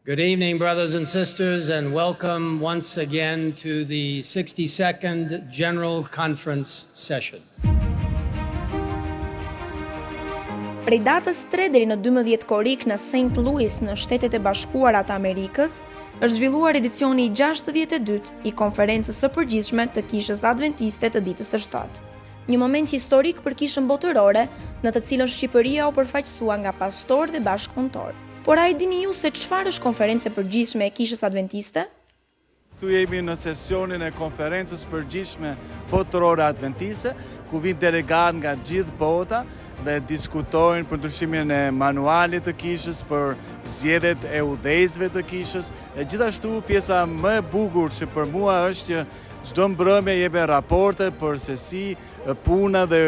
Good evening, brothers and sisters, and welcome once again to the 62nd General Conference session. Prej datës 3 deri në 12 korrik në St. Louis në Shtetet e Bashkuara të Amerikës, është zhvilluar edicioni i 62 i konferencës së përgjithshme të Kishës Adventiste të ditës së 7. Një moment historik për Kishën botërore, në të cilën Shqipëria u përfaqësua nga pastor dhe bashkëpunëtor. Por a i dini ju se çfarë është konferencë e përgjithshme e Kishës Adventiste? Tu jemi në sesionin e konferencës përgjithshme botërore adventiste, ku vijnë delegat nga gjithë bota dhe diskutojnë për ndryshimin e manualit të kishës, për zgjedhjet e udhëheqësve të kishës, e gjithashtu pjesa më e bukur që për mua është që çdo mbrëmje jepet raporte për se si puna dhe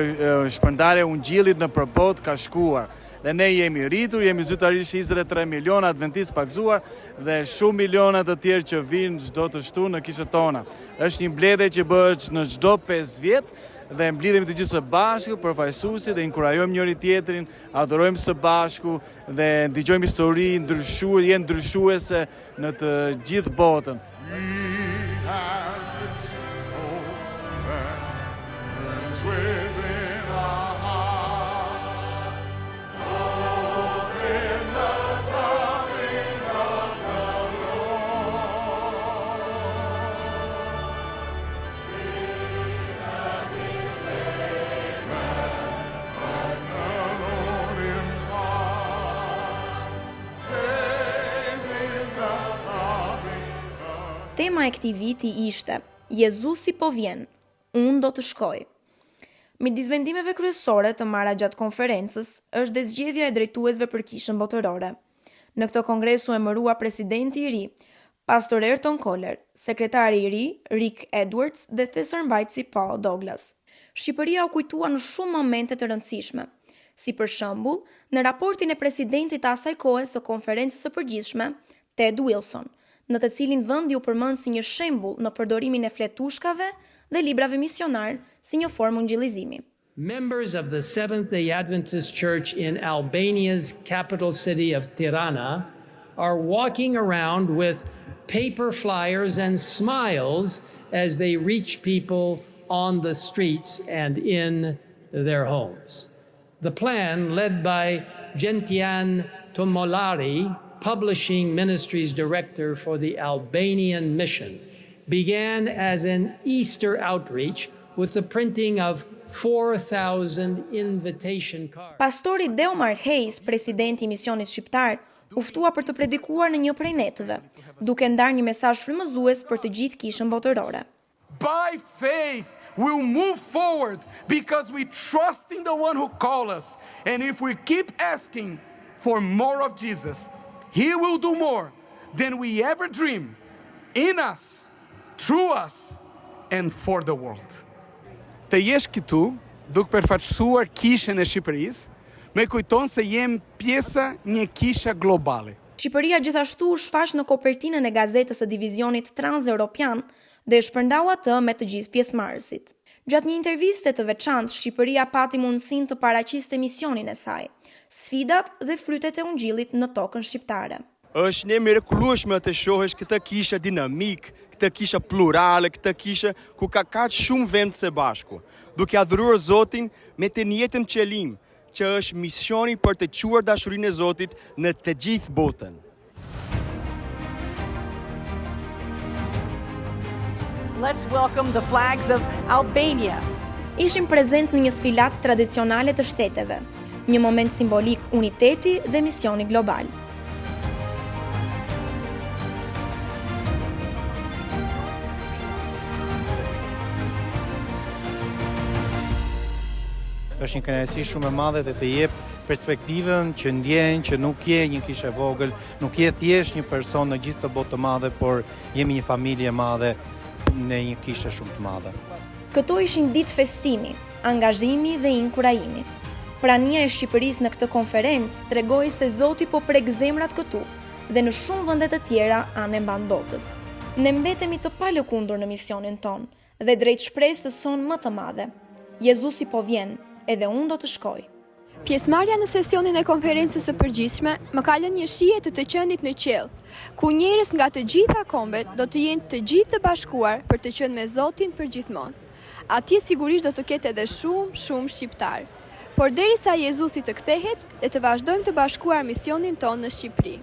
shpërndarja e ungjillit në përbot ka shkuar. Dhe ne jemi rritur, jemi zyrtarisht 23 miliona adventistë pagzuar dhe shumë miliona të tjerë që vinë çdo të shtunë në kishët tona. Është një mbledhje që bëhet në çdo 5 vjet dhe mblidhemi të gjithë së bashku përfaqësuesi dhe inkurajojmë njëri tjetrin, adhurojmë së bashku dhe dëgjojmë histori ndryshuese në të gjithë botën. Tema e këtij viti ishte Jezusi po vjen, unë do të shkoj. Midis vendimeve kryesore të marra gjatë konferencës është dhe zgjedhja e drejtuesve për Kishën botërore. Në këtë kongres u emërua presidenti i ri, pastor Ayrton Koller, sekretari i ri, Rick Edwards dhe thesërmbajtësi Paul Douglas. Shqipëria u kujtua në shumë momente të rëndësishme, si për shembull në raportin e presidentit të asaj kohe së konferencës së përgjithshme, Ted Wilson, në të cilin vendi u përmend si një shembull në përdorimin e fletushkave dhe librave misionar si një formë ungjillizimi. Members of the Seventh-day Adventist Church in Albania's capital city of Tirana are walking around with paper flyers and smiles as they reach people on the streets and in their homes. The plan, led by Gentian Tomolari, Publishing Ministries Director for the Albanian Mission, began as an Easter outreach with the printing of 4,000 invitation cards. Pastori Deomar Hayes, presidenti i misionit shqiptar, u ftua për të predikuar në një prej netëve, duke ndarë një mesazh frymëzues për të gjithë Kishën botërore. By faith, we'll move forward because we trust in the one who called us. And if we keep asking for more of Jesus, He will do more than we ever dream, in us, through us, and for the world. Të jesh këtu, duke përfaqësuar Kishën e Shqipërisë, me kujton se jem pjesa një kishe globale. Shqipëria gjithashtu u shfaq në kopertinën e gazetës së divizionit Trans-Europian dhe shpërndau atë me të gjithë pjesëmarrësit. Gjatë një interviste të veçantë, Shqipëria pati mundësinë të paraqiste misionin e saj, sfidat dhe frytet e ungjillit në tokën shqiptare. Është një mrekullueshme të shohësh këtë kishë dinamik, këtë kishë plurale, këtë kishë ku ka kaq shumë vend së bashku, duke adhuruar Zotin me të njëjtin qëllim, që është misioni për të quar dashurinë e Zotit në të gjithë botën. Let's welcome the flags of Albania. Ishim prezent në një sfilat tradicionale të shteteve, një moment simbolik uniteti dhe misioni global. Është një kënaqësi shumë e madhe dhe të jep perspektivën që ndjen që nuk je një kishë e vogël, nuk je thjesht një person në gjithë të botë të madhe, por jemi një familje e madhe në një kishë shumë të madhe. Këto ishin ditë festimi, angazhimi dhe inkurajimi. Prania e Shqipërisë në këtë konferencë tregoi se Zoti po prek zemrat këtu dhe në shumë vende të tjera anë mban botës. Ne mbetemi të palëkundur në misionin ton dhe drejt shpresës son më të madhe. Jezusi po vjen, edhe unë do të shkoj. Pjesëmarrja në sesionin e konferencës së përgjithshme më ka lënë një shije të qendit në qiell, ku njerëz nga të gjitha kombet do të jenë të gjithë të bashkuar për të qenë me Zotin përgjithmonë. Atje sigurisht do të ketë edhe shumë shqiptar. Por derisa Jezusi të kthehet, le të vazhdojmë të bashkuar misionin tonë në Shqipëri.